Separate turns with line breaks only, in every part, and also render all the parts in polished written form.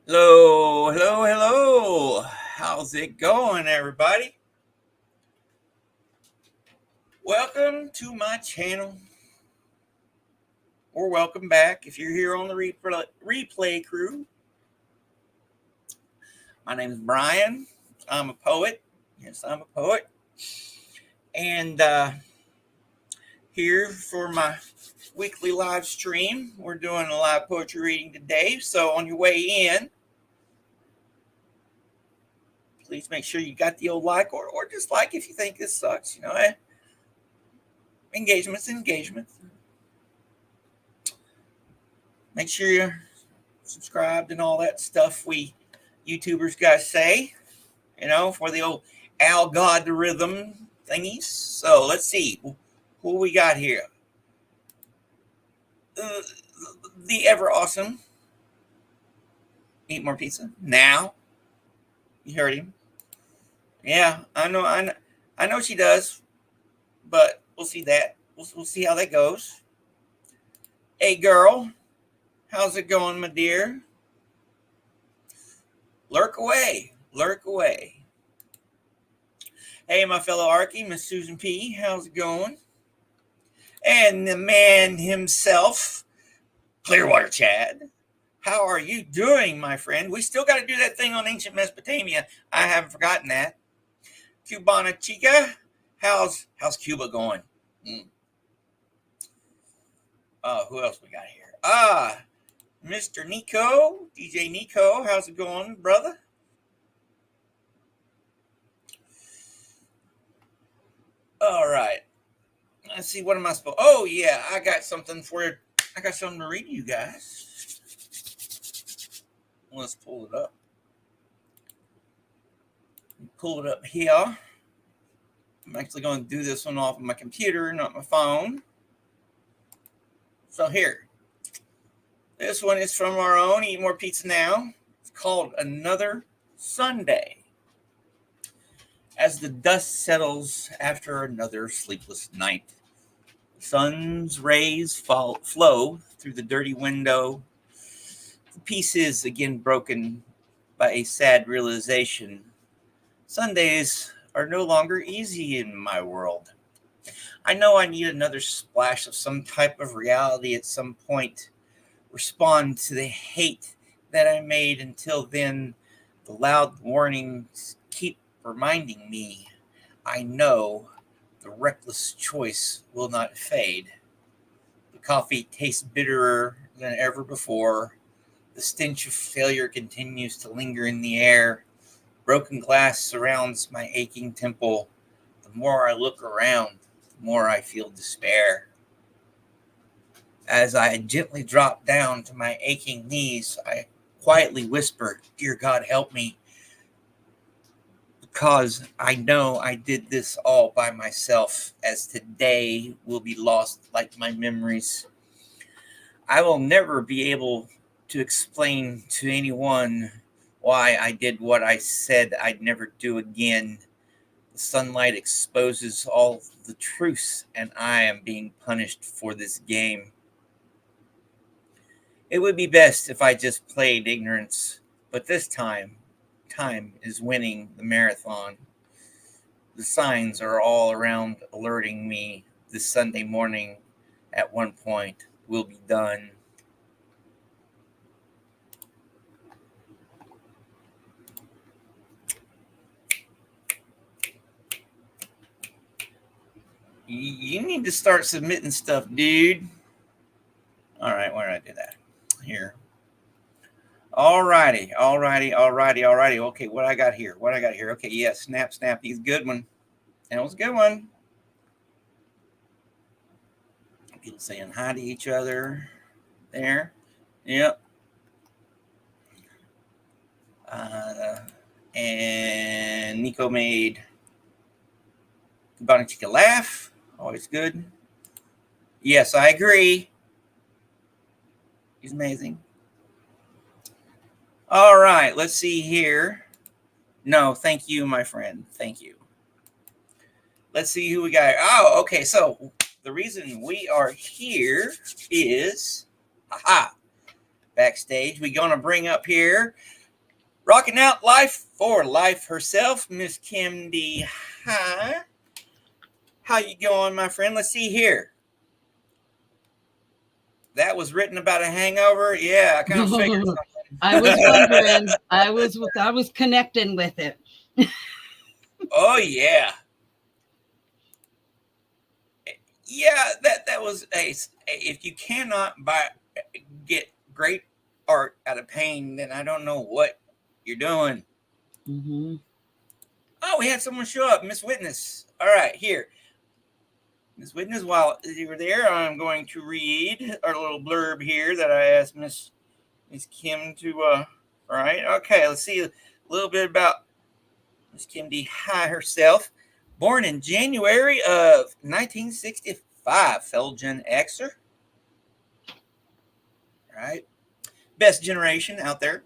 Hello, hello, hello. How's it going, everybody? Welcome to my channel, or welcome back if you're here on the replay crew. My name is Brian. I'm a poet. Yes, I'm a poet. And here for my weekly live stream, we're doing a live poetry reading today. So on your way in, please make sure you got the old like or dislike if you think this sucks. Engagement's engagement. Make sure you're subscribed and all that stuff we YouTubers guys say, for the old algorithm thingies. So let's see who we got here. Uh, the ever awesome Eat More Pizza. Now, you heard him. Yeah, I know she does, but we'll see that. We'll see how that goes. Hey, girl, how's it going, my dear? Lurk away, lurk away. Hey, my fellow Archie, Miss Susan P. How's it going? And the man himself, Clearwater Chad. How are you doing, my friend? We still got to do that thing on ancient Mesopotamia. I haven't forgotten that. Cubana Chica, how's Cuba going? Who else we got here? Mr. Nico, DJ Nico, how's it going, brother? All right. Let's see, what am I supposed? Oh yeah, I got something for you. I got something to read to you guys. Let's pull it up. Pull it up here. I'm actually going to do this one off of my computer, not my phone. So here. This one is from our own Eat More Pizza Now. It's called Another Sunday. As the dust settles after another sleepless night, the sun's rays flow through the dirty window. The peace is again broken by a sad realization. Sundays are no longer easy in my world. I know I need another splash of some type of reality at some point. Respond to the hate that I made. Until then, the loud warnings keep reminding me. I know the reckless choice will not fade. The coffee tastes bitterer than ever before. The stench of failure continues to linger in the air. Broken glass surrounds my aching temple. The more I look around, the more I feel despair. As I gently drop down to my aching knees, I quietly whisper, "Dear God, help me." Because I know I did this all by myself, as today will be lost like my memories. I will never be able to explain to anyone why I did what I said I'd never do again. The sunlight exposes all the truths, and I am being punished for this game. It would be best if I just played ignorance, but this time is winning the marathon. The signs are all around alerting me this Sunday morning at one point will be done. You need to start submitting stuff, dude. All right, where did I do that? Here. All righty. Okay, what I got here? Okay, yes, snap. He's a good one. That was a good one. People saying hi to each other there. Yep. And Nico made Cubana Chica laugh. Always good. Yes, I agree. He's amazing. All right, let's see here. No, thank you, my friend. Thank you. Let's see who we got. Oh, okay. So the reason we are here is, backstage. We're going to bring up here Rocking out life for life herself, Miss Kim D. Hi. How you going, my friend? Let's see here. That was written about a hangover. Yeah, I kind of figured something.
I was wondering. I was connecting with it.
Oh yeah, yeah. That was a. If you cannot get great art out of pain, then I don't know what you're doing.
Mm-hmm.
Oh, we had someone show up, Miss Witness. All right, here. Miss Witness, while you were there, I'm going to read our little blurb here that I asked Miss Kim to. All right, okay. Let's see a little bit about Miss Kim D. High herself. Born in January of 1965, fellow Gen Xer. Right, best generation out there.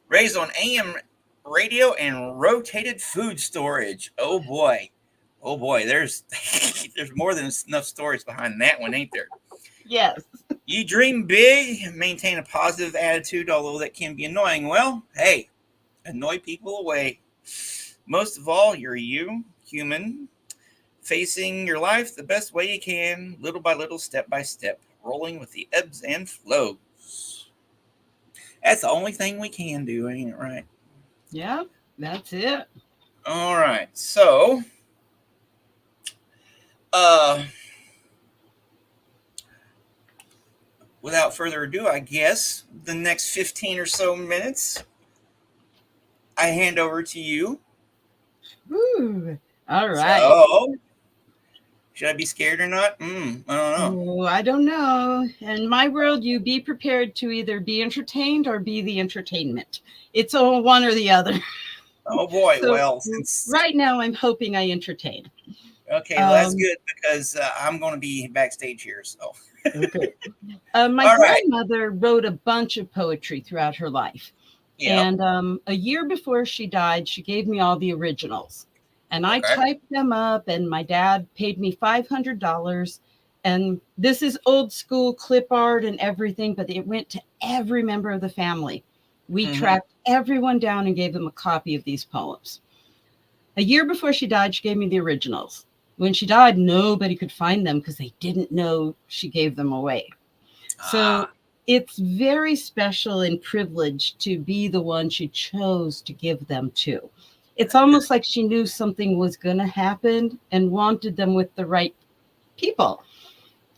Raised on AM radio and rotated food storage. Oh boy. Oh boy, there's there's more than enough stories behind that one, ain't there?
Yes.
You dream big, maintain a positive attitude, although that can be annoying. Well, hey, annoy people away. Most of all, you're you, human, facing your life the best way you can, little by little, step by step, rolling with the ebbs and flows. That's the only thing we can do, ain't it, right?
Yeah, that's it.
All right, so uh without further ado, I guess the next 15 or so minutes, I hand over to you.
Ooh. All right.
So, should I be scared or not? I don't know.
Oh, I don't know. In my world, you be prepared to either be entertained or be the entertainment. It's all one or the other.
Oh boy.
So
Well, since
right now, I'm hoping I entertain.
okay, well that's good because I'm going to be backstage here. So,
Okay. My
all right.
grandmother wrote a bunch of poetry throughout her life.
Yep.
And a year before she died, she gave me all the originals. And I
Okay.
typed them up, and my dad paid me $500. And this is old school clip art and everything, but it went to every member of the family. We tracked everyone down and gave them a copy of these poems. A year before she died, she gave me the originals. When she died, nobody could find them because they didn't know she gave them away. So it's very special and privileged to be the one she chose to give them to. It's almost like she knew something was going to happen and wanted them with the right people.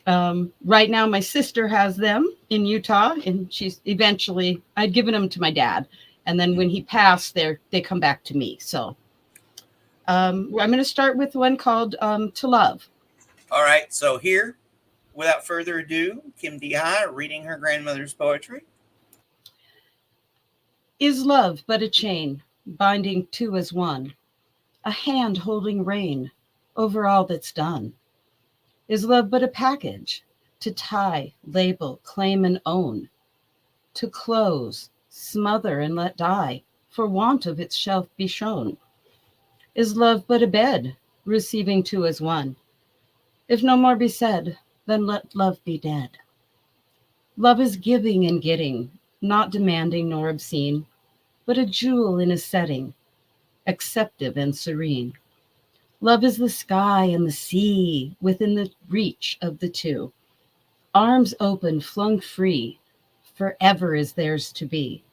Right now, my sister has them in Utah, and she's eventually, I'd given them to my dad. And then when he passed, they come back to me. So I'm going to start with one called To Love.
All right. So here, without further ado, Kim D. High reading her grandmother's poetry.
Is love but a chain binding two as one? A hand holding rein over all that's done? Is love but a package to tie, label, claim, and own? To close, smother, and let die, for want of its shelf be shown? Is love but a bed, receiving two as one? If no more be said, then let love be dead. Love is giving and getting, not demanding nor obscene, but a jewel in a setting, acceptive and serene. Love is the sky and the sea within the reach of the two. Arms open, flung free, forever is theirs to be.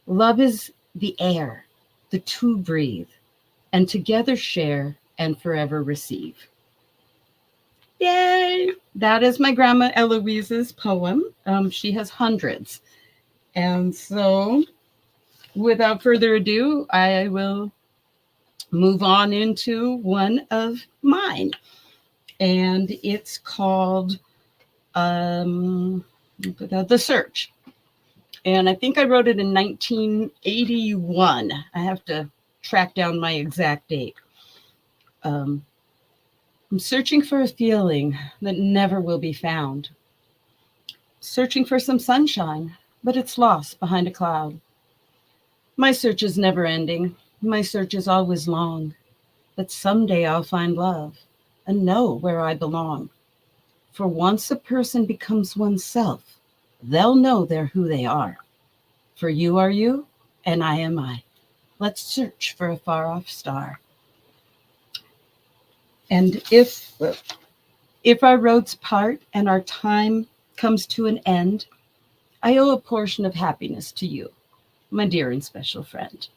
Love is the air, the two breathe, and together share and forever receive. Yay! That is my grandma Eloise's poem. She has hundreds. And so, without further ado, I will move on into one of mine. And it's called The Search. And I think I wrote it in 1981. I have to track down my exact date. I'm searching for a feeling that never will be found. Searching for some sunshine, but it's lost behind a cloud. My search is never ending. My search is always long. But someday I'll find love and know where I belong. For once a person becomes oneself, they'll know they're who they are. For you are you, and I am I. Let's search for a far-off star. And if our roads part and our time comes to an end, I owe a portion of happiness to you, my dear and special friend.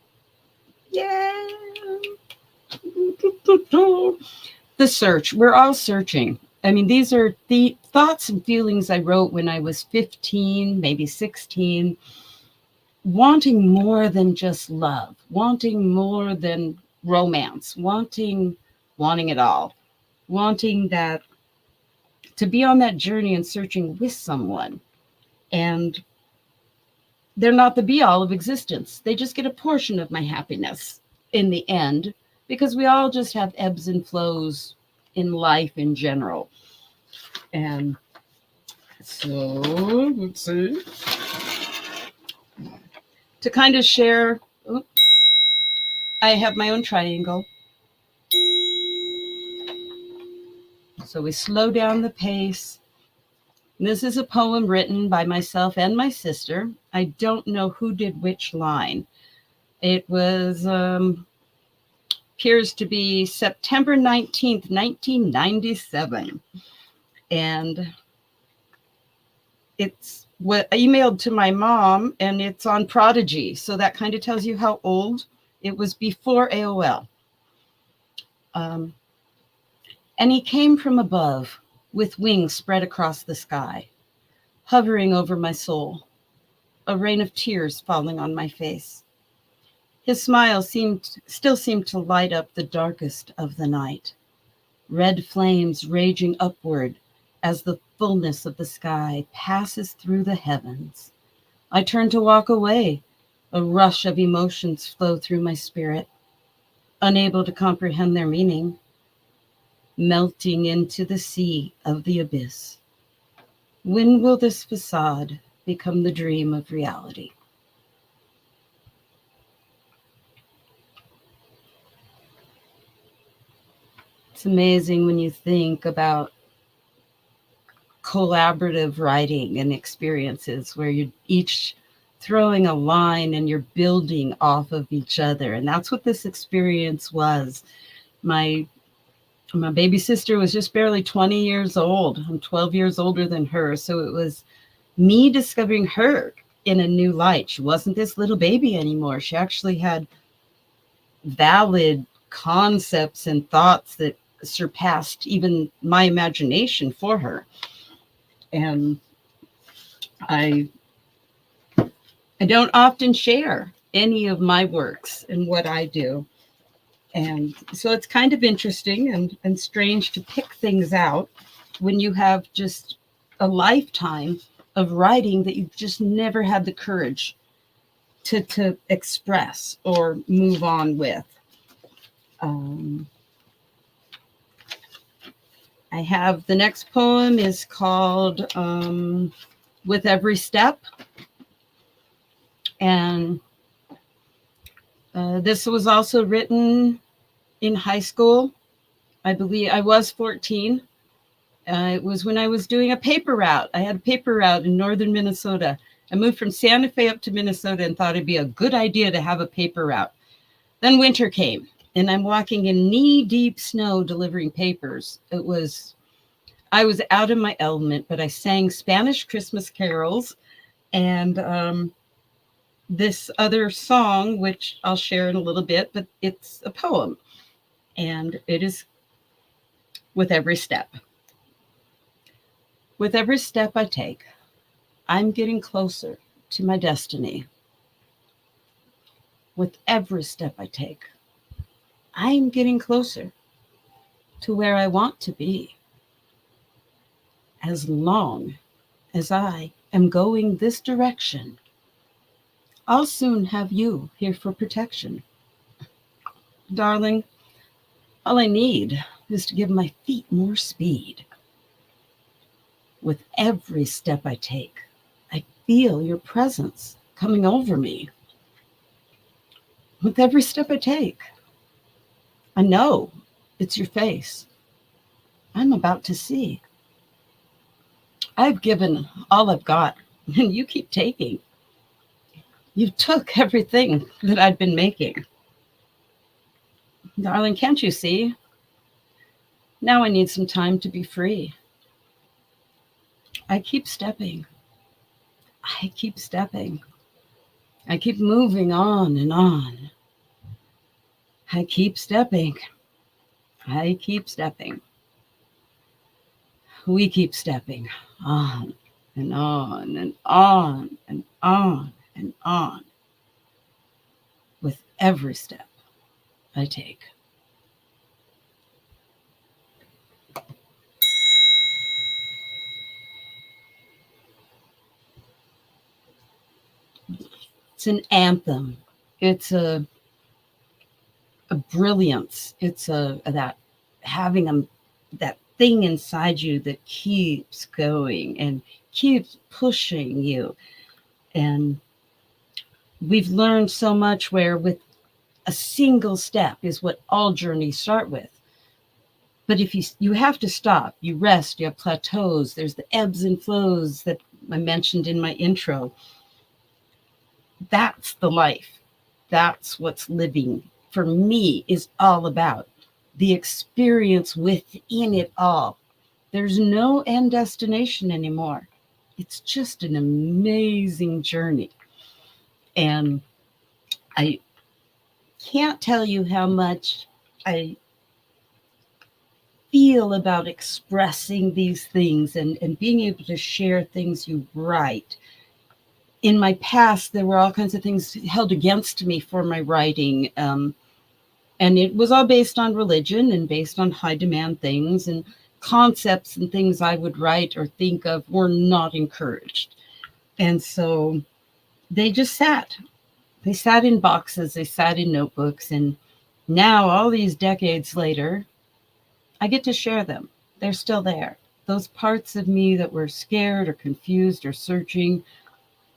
Yeah. The search. We're all searching. I mean, these are the thoughts and feelings I wrote when I was 15, maybe 16, wanting more than just love, wanting more than romance, wanting it all, wanting that to be on that journey and searching with someone. And they're not the be all of existence. They just get a portion of my happiness in the end, because we all just have ebbs and flows in life in general. And so, let's see. To kind of share, I have my own triangle. So we slow down the pace. This is a poem written by myself and my sister. I don't know who did which line. It was, appears to be September 19th, 1997. And it's what I emailed to my mom, and it's on Prodigy. So that kind of tells you how old it was, before AOL. And he came from above with wings spread across the sky, hovering over my soul, a rain of tears falling on my face. His smile still seemed to light up the darkest of the night, red flames raging upward as the fullness of the sky passes through the heavens. I turn to walk away. A rush of emotions flow through my spirit, unable to comprehend their meaning, melting into the sea of the abyss. When will this facade become the dream of reality? It's amazing when you think about collaborative writing and experiences where you're each throwing a line and you're building off of each other. And that's what this experience was. My baby sister was just barely 20 years old. I'm 12 years older than her. So it was me discovering her in a new light. She wasn't this little baby anymore. She actually had valid concepts and thoughts that surpassed even my imagination for her. And I don't often share any of my works and what I do. And so it's kind of interesting and strange to pick things out when you have just a lifetime of writing that you've just never had the courage to express or move on with. I have the next poem is called With Every Step. And this was also written in high school. I believe I was 14. It was when I was doing a paper route. I had a paper route in northern Minnesota. I moved from Santa Fe up to Minnesota and thought it'd be a good idea to have a paper route. Then winter came, and I'm walking in knee-deep snow delivering papers. I was out of my element, but I sang Spanish Christmas carols and this other song, which I'll share in a little bit, but it's a poem, and it is With Every Step. With every step I take, I'm getting closer to my destiny. With every step I take, I'm getting closer to where I want to be. As long as I am going this direction, I'll soon have you here for protection. Darling, all I need is to give my feet more speed. With every step I take, I feel your presence coming over me. With every step I take, I know it's your face I'm about to see. I've given all I've got, and you keep taking. You took everything that I'd been making. Darling, can't you see? Now I need some time to be free. I keep stepping. I keep stepping. I keep moving on and on. I keep stepping. I keep stepping. We keep stepping on and on and on and on and on with every step I take. It's an anthem. It's a brilliance. It's a that having that thing inside you that keeps going and keeps pushing you. And we've learned so much where with a single step is what all journeys start with. But if you have to stop, you rest, you have plateaus, there's the ebbs and flows that I mentioned in my intro. That's the life. That's what's living for me is all about. The experience within it all. There's no end destination anymore. It's just an amazing journey. And I can't tell you how much I feel about expressing these things and being able to share things you write. In my past, there were all kinds of things held against me for my writing. And it was all based on religion and based on high demand things, and concepts and things I would write or think of were not encouraged. And so they just sat. They sat in boxes, they sat in notebooks. And now, all these decades later, I get to share them. They're still there. Those parts of me that were scared or confused or searching,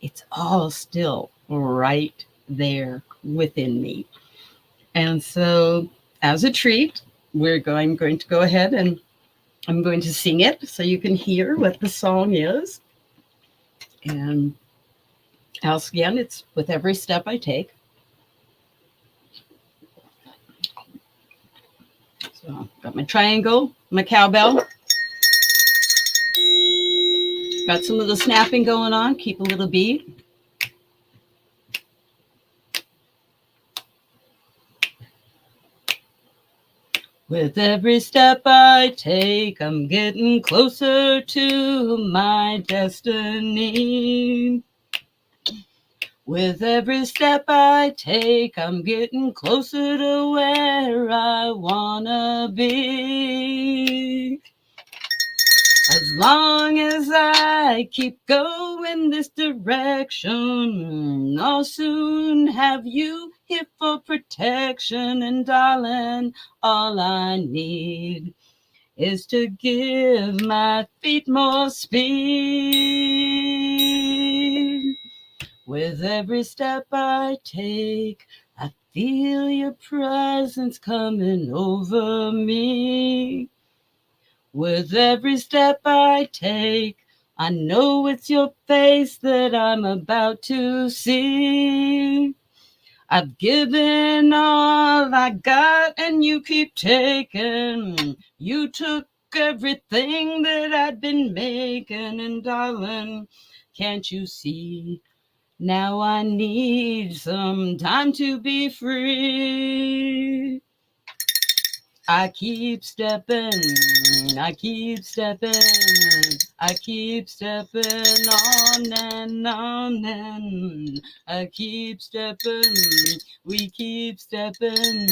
it's all still right there within me. And so, as a treat, I'm going to go ahead and I'm going to sing it so you can hear what the song is. And else again, it's with every step I take. So, got my triangle, my cowbell. Got some little snapping going on, keep a little beat. With every step I take, I'm getting closer to my destiny. With every step I take, I'm getting closer to where I wanna be. As long as I keep going this direction, I'll soon have you here for protection. And darling, all I need is to give my feet more speed. With every step I take, I feel your presence coming over me. With every step I take, I know it's your face that I'm about to see. I've given all I got and you keep taking. You took everything that I'd been making, and darling, can't you see? Now I need some time to be free. I keep stepping, I keep stepping, I keep stepping on and on and I keep stepping, we keep stepping,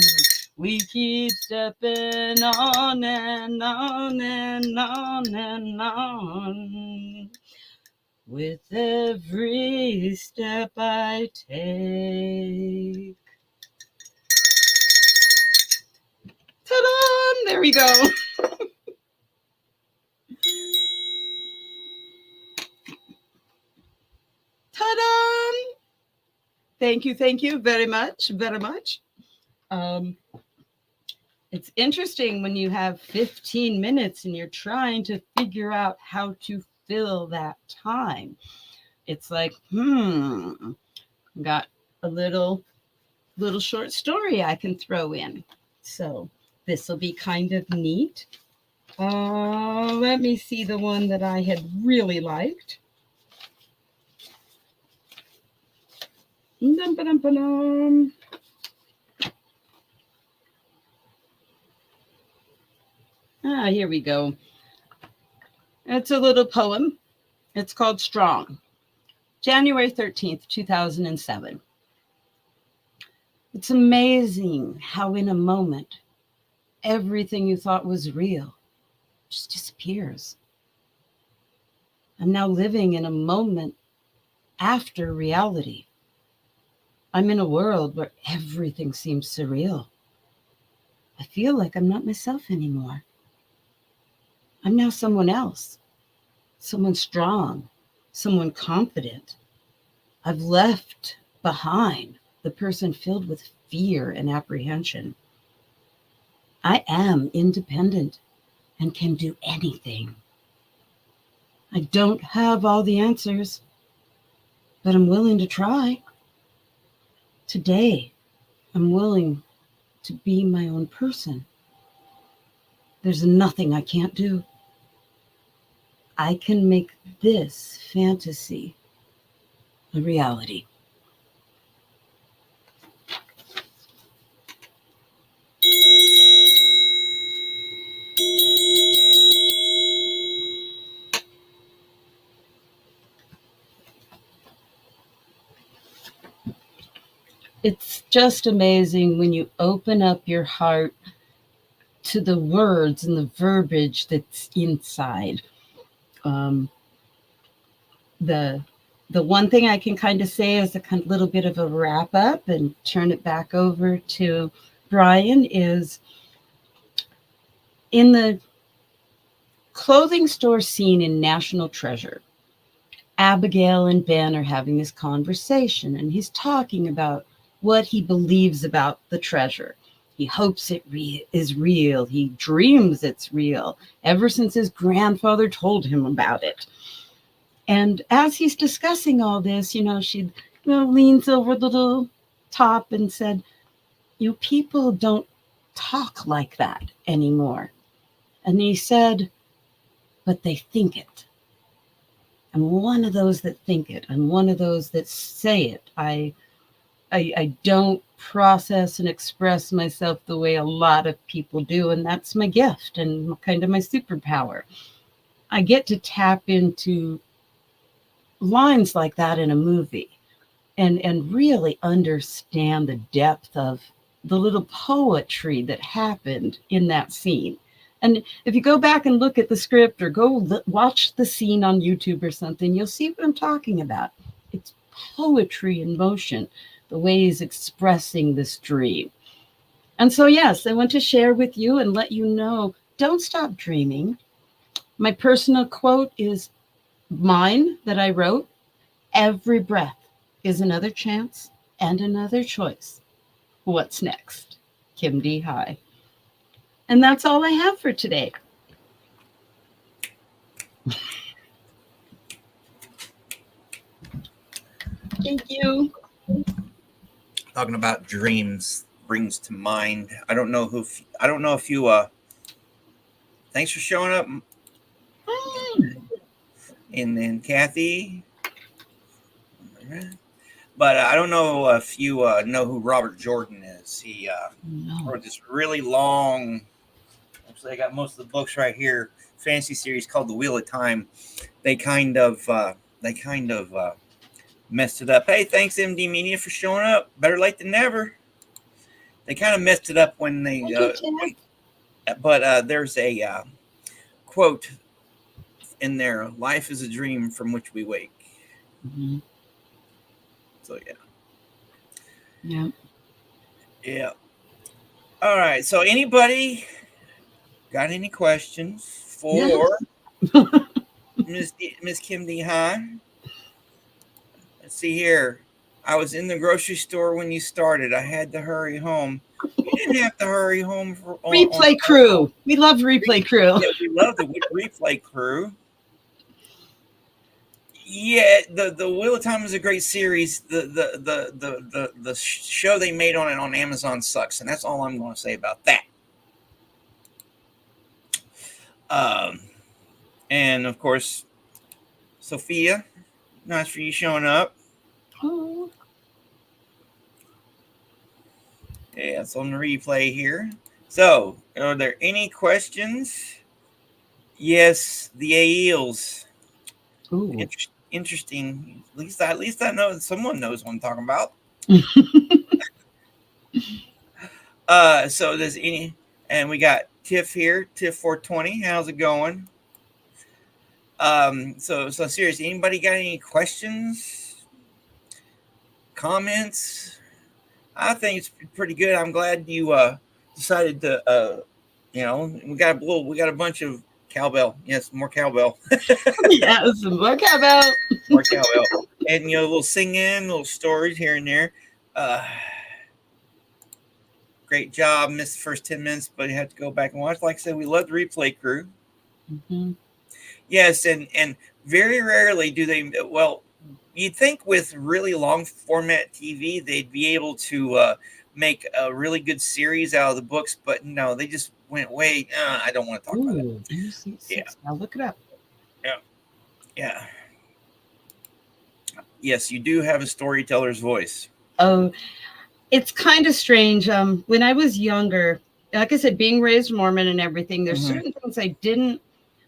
we keep stepping on and on and on and on. With every step I take. Ta-da! There we go. Ta-da! Thank you very much, very much. It's interesting when you have 15 minutes and you're trying to figure out how to fill that time. It's like, Got a little short story I can throw in. So this will be kind of neat. Let me see the one that I had really liked. Dum-ba-dum-ba-dum. Here we go. It's a little poem. It's called Strong. January 13th, 2007. It's amazing how in a moment, everything you thought was real just disappears. I'm now living in a moment after reality. I'm in a world where everything seems surreal. I feel like I'm not myself anymore. I'm now someone else, someone strong, someone confident. I've left behind the person filled with fear and apprehension. I am independent and can do anything. I don't have all the answers, but I'm willing to try. Today, I'm willing to be my own person. There's nothing I can't do. I can make this fantasy a reality. It's just amazing when you open up your heart to the words and the verbiage that's inside. Um, the the one thing I can kind of say as a little bit of a wrap up and turn it back over to Brian is in the clothing store scene in National Treasure. Abigail and Ben are having this conversation, and he's talking about what he believes about the treasure. He hopes it is real. He dreams it's real ever since his grandfather told him about it. And as he's discussing all this, she leans over the little top and said, people don't talk like that anymore. And he said, but they think it. I'm one of those that think it. I'm one of those that say it. I don't process and express myself the way a lot of people do, and that's my gift and kind of my superpower. I get to tap into lines like that in a movie and really understand the depth of the little poetry that happened in that scene. And if you go back and look at the script or go watch the scene on YouTube or something, you'll see what I'm talking about. It's poetry in motion, the way he's expressing this dream. And so, yes, I want to share with you and let you know, don't stop dreaming. My personal quote is mine that I wrote. Every breath is another chance and another choice. What's next? Kim D. High. And that's all I have for today. Thank you.
Talking about dreams brings to mind. I don't know if you thanks for showing up. And then Kathy. But I don't know if you know who Robert Jordan is. He wrote this really long. Actually, I got most of the books right here. Fantasy series called The Wheel of Time. They kind of messed it up. Hey, thanks MD Media for showing up. Better late than never. They kind of messed it up when they. But there's a quote in there: "Life is a dream from which we wake."
Mm-hmm.
So
yeah.
Yeah. All right. So anybody got any questions for Miss Kim D. Hahn? Let's see here. I was in the grocery store when you started. I had to hurry home. You didn't have to hurry home.
Replay crew. We love Replay crew.
Yeah, we love the Replay crew. Yeah, the Wheel of Time is a great series. The show they made on it on Amazon sucks, and that's all I'm going to say about that. Um, and of course, Sophia, nice for you showing up.
Oh,
Yeah, it's on the replay here. So, are there any questions? Yes, the Aeels.
ooh.
Interesting. At least I know that someone knows what I'm talking about. So does any, and we got Tiff here, Tiff 420. How's it going? So seriously, anybody got any questions, comments? I think it's pretty good. I'm glad you decided to we got a bunch of cowbell. Yes, more cowbell.
Yes, look about.
More cowbell. And little singing, little stories here and there. Uh Great job. Missed the first 10 minutes, but you have to go back and watch. Like I said, we love the replay crew.
Mm-hmm.
Yes, and very rarely do they. Well, you'd think with really long format TV, they'd be able to make a really good series out of the books, but no, they just went way. I don't want to talk about it.
Ooh,
Yeah,
6. Now look it up.
yeah, yeah. Yes, you do have a storyteller's voice.
Oh, it's kind of strange. When I was younger, like I said, being raised Mormon and everything, there's
Mm-hmm.
certain things I didn't.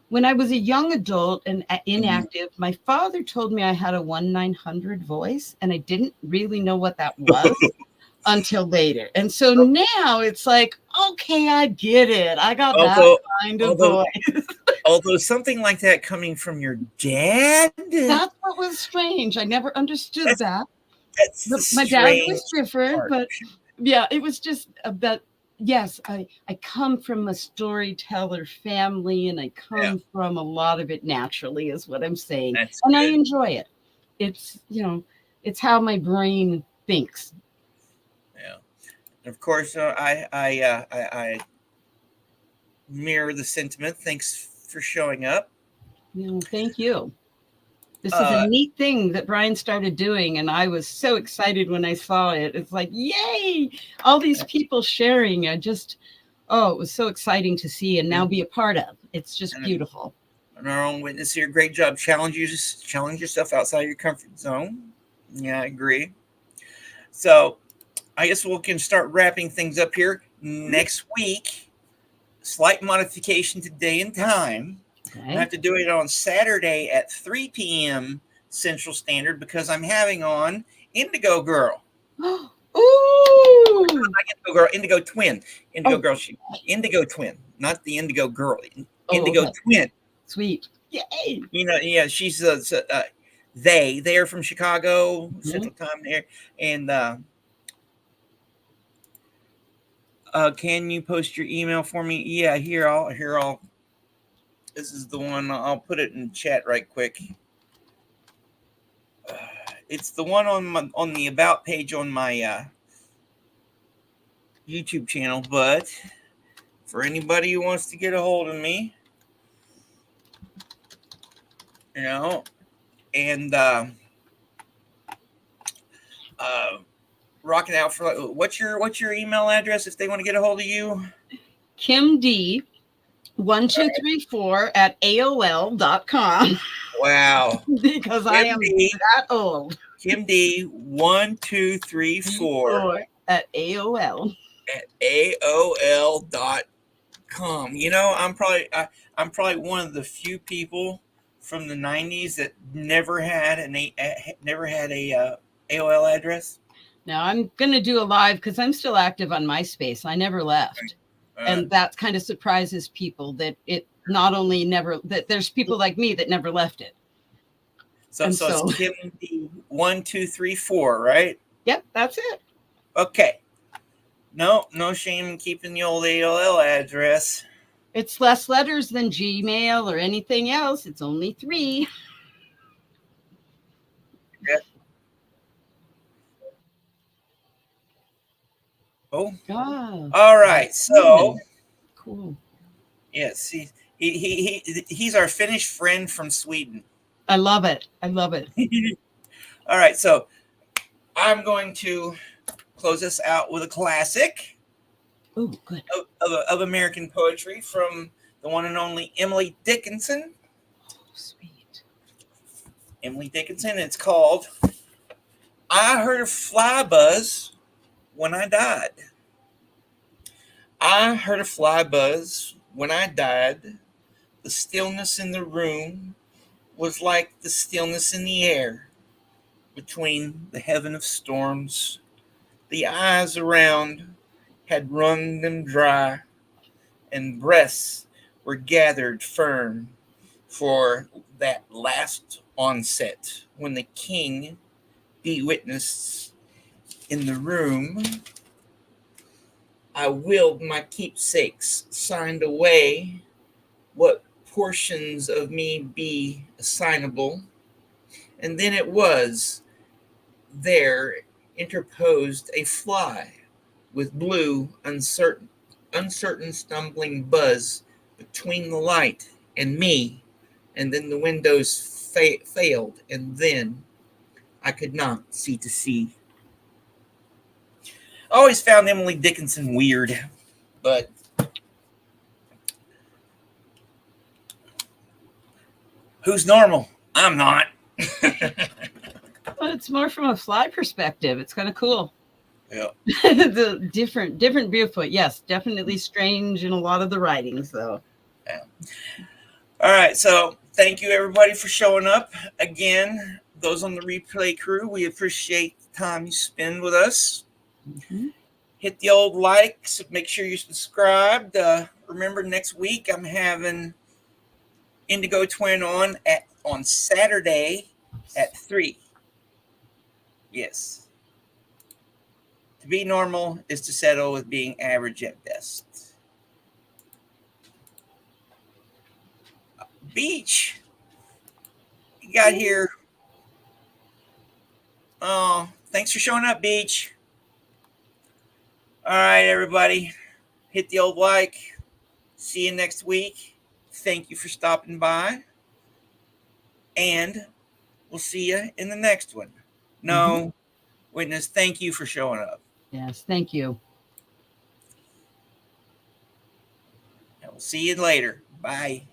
When I was a young adult and
Mm-hmm.
inactive, my father told me I had a 1-900 voice, and I didn't really know what that was until later. And so now it's like, okay, I get it. I got that
although,
kind of
although,
voice.
although something like that coming from your dad,
That's what was strange. I never understood
that's
that.
that's the
My dad
strange
was different,
part.
but yeah, it was just about, yes, I come from a storyteller family, and I
Yeah,
come from a lot of it naturally, is what I'm saying.
that's
And I
good.
enjoy it. It's, it's how my brain thinks.
Yeah. Of course, I mirror the sentiment. Thanks for showing up.
Thank you. This is a
Uh,
neat thing that Brian started doing, and I was so excited when I saw it. It's like, yay! All these people sharing. It was so exciting to see and now be a part of. It's just
and
beautiful.
our own witness here. Great job. Challenge yourself outside your comfort zone. Yeah, I agree. So I guess we can start wrapping things up here next week. Slight modification to day and time. I
Okay.
have to do it on Saturday at 3 p.m. Central Standard because I'm having on Indigo Girl.
Ooh!
Indigo Girl, Indigo Twin, Indigo
Oh,
Girl, Indigo Twin, not the Indigo Girl, Indigo
okay.
Twin.
Sweet. Yay!
Yeah, she's they are from Chicago
Mhm.
Central Time there, and can you post your email for me? Yeah, here I'll. This is the one. I'll put it in chat right quick. It's the one on the about page on my YouTube channel, but for anybody who wants to get a hold of me, you know, and uh, rocking out for what's your email address if they want to get a hold of you?
Kim D1234 at AOL.com.
Wow,
Because I
Kim
am
D,
that old.
Kim D 1234
Or at AOL.
at AOL.com. I'm probably one of the few people from the 90s that never had a AOL address.
Now I'm going to do a live because I'm still active on MySpace. I never left.
Uh,
And that kind of surprises people that it not only never, that there's people like me that never left it.
so
And
so it's
so,
Kim D 1234, right?
yep, that's it.
Okay. No shame in keeping the old AOL address.
It's less letters than Gmail or anything else. It's only 3.
Yeah. Oh,
Oh,
all right. So
cool.
yes, he's our Finnish friend from Sweden.
I love it. I love it.
All right, so I'm going to close us out with a classic
Oh, good.
of American poetry from the one and only Emily Dickinson.
Oh, sweet.
Emily Dickinson. It's called I Heard a Fly Buzz When I Died. I heard a fly buzz when I died. The stillness in the room was like the stillness in the air between the heaven of storms. The eyes around had wrung them dry, and breaths were gathered firm for that last onset when the king be witnessed in the room. I willed my keepsakes signed away, what portions of me be assignable, and then it was there interposed a fly with blue, uncertain stumbling buzz between the light and me, and then the windows failed, and then I could not see to see. I always found Emily Dickinson weird, but who's normal? I'm not.
Well, it's more from a fly perspective. It's kind of cool.
Yeah.
The different viewpoint. Yes, definitely strange in a lot of the writings, though.
Yeah. All right. So thank you, everybody, for showing up. Again, those on the replay crew, we appreciate the time you spend with us.
Mm-hmm.
Hit the old likes. Make sure you're subscribed. Remember, next week I'm having Indigo Twin on Saturday at 3. Yes. To be normal is to settle with being average at best. Beach, you got here. Oh, thanks for showing up, Beach. All right, everybody. Hit the old like. See you next week. Thank you for stopping by. And we'll see you in the next one. No, witness, thank you for showing up.
Yes, thank you.
And we'll see you later. Bye.